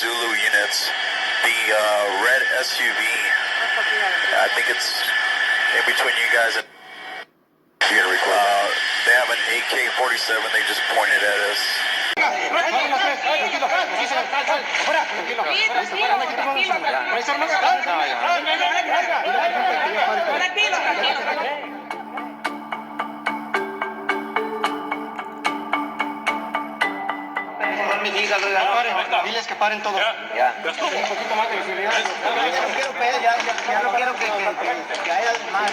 Zulu units. The red SUV, I think it's in between you guys and they have an AK-47 they just pointed at us. Diles que paren todo. Ya. Un poquito más de visibilidad. Ya no quiero que haya más.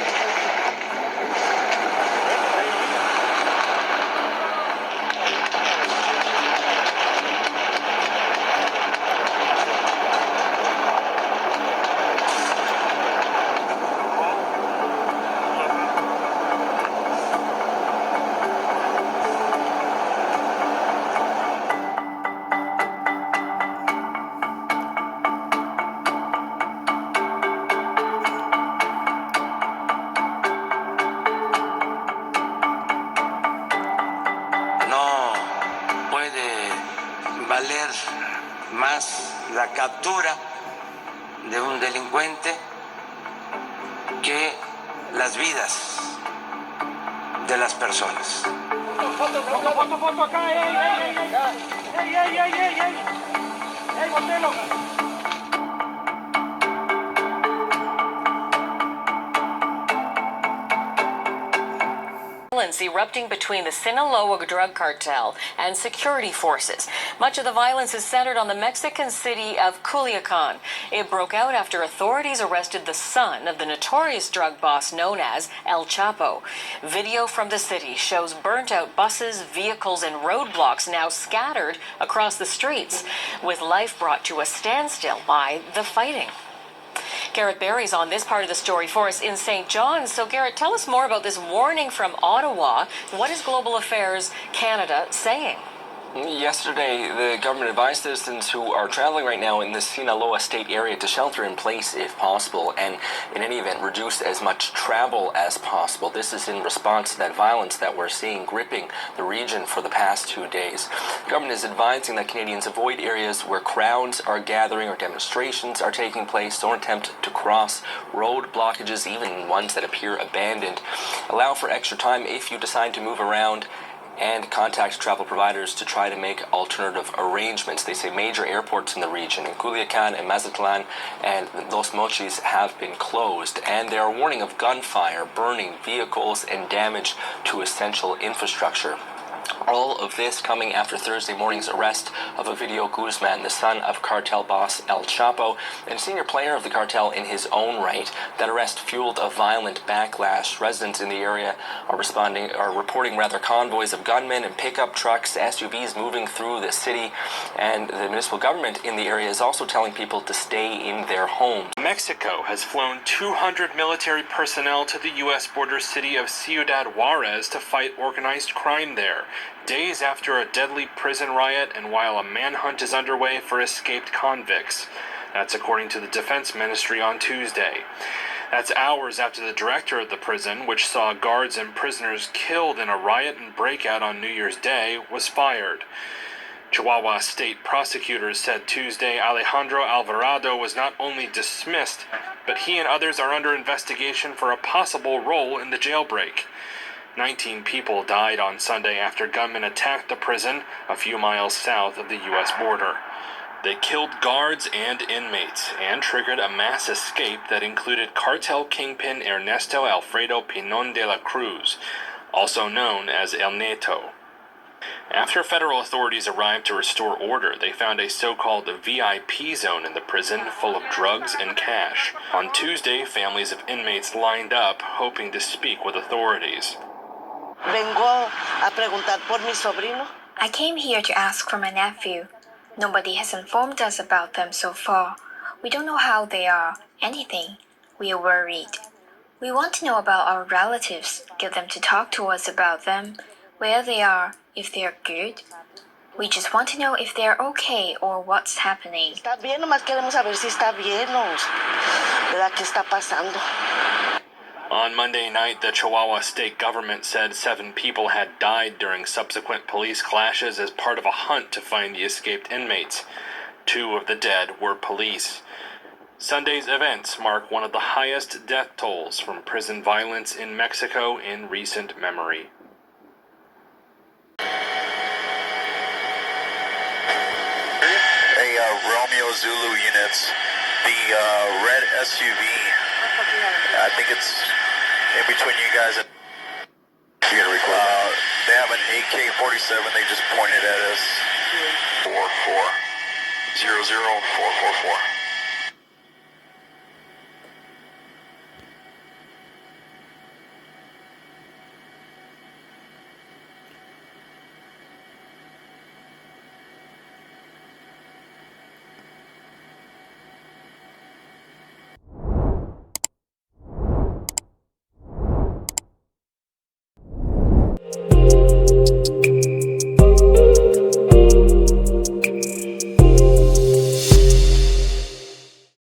Valer más la captura de un delincuente que las vidas de las personas. Foto acá, Botelo. Violence erupting between the Sinaloa drug cartel and security forces. Much of the violence is centered on the Mexican city of Culiacan. It broke out after authorities arrested the son of the notorious drug boss known as El Chapo. Video from the city shows burnt-out buses, vehicles, and roadblocks now scattered across the streets, with life brought to a standstill by the fighting. Garrett Berry's on this part of the story for us in St. John's. So, Garrett, tell us more about this warning from Ottawa. What is Global Affairs Canada saying? Yesterday, the government advised citizens who are traveling right now in the Sinaloa state area to shelter in place if possible, and in any event, reduce as much travel as possible. This is in response to that violence that we're seeing gripping the region for the past 2 days. The government is advising that Canadians avoid areas where crowds are gathering or demonstrations are taking place. Don't attempt to cross road blockages, even ones that appear abandoned. Allow for extra time if you decide to move around, and contact travel providers to try to make alternative arrangements. They say major airports in the region, in Culiacan and Mazatlan and Los Mochis, have been closed, and they are warning of gunfire, burning vehicles, and damage to essential infrastructure. All of this coming after Thursday morning's arrest of Ovidio Guzman, the son of cartel boss El Chapo and senior player of the cartel in his own right. That arrest fueled a violent backlash. Residents in the area are reporting convoys of gunmen and pickup trucks, SUVs moving through the city, and the municipal government in the area is also telling people to stay in their homes. Mexico has flown 200 military personnel to the U.S. border city of Ciudad Juarez to fight organized crime there, days after a deadly prison riot and while a manhunt is underway for escaped convicts. That's according to the Defense Ministry on Tuesday. That's hours after the director of the prison, which saw guards and prisoners killed in a riot and breakout on New Year's Day, was fired. Chihuahua state prosecutors said Tuesday Alejandro Alvarado was not only dismissed, but he and others are under investigation for a possible role in the jailbreak. 19 people died on Sunday after gunmen attacked the prison a few miles south of the U.S. border. They killed guards and inmates and triggered a mass escape that included cartel kingpin Ernesto Alfredo Pinon de la Cruz, also known as El Neto. After federal authorities arrived to restore order, they found a so-called VIP zone in the prison full of drugs and cash. On Tuesday, families of inmates lined up, hoping to speak with authorities. Vengo a preguntar por mi sobrino. I came here to ask for my nephew. Nobody has informed us about them so far. We don't know how they are, anything. We are worried. We want to know about our relatives, get them to talk to us about them, where they are, if they are good. We just want to know if they are okay or what's happening. Está bien, nomás queremos saber si está bien o ¿verdad? ¿Qué está pasando? On Monday night, the Chihuahua state government said 7 people had died during subsequent police clashes as part of a hunt to find the escaped inmates. 2 of the dead were police. Sunday's events mark one of the highest death tolls from prison violence in Mexico in recent memory. Romeo Zulu units, the red SUV, I think it's in between you guys and they have an AK-47, they just pointed at us. 4400444.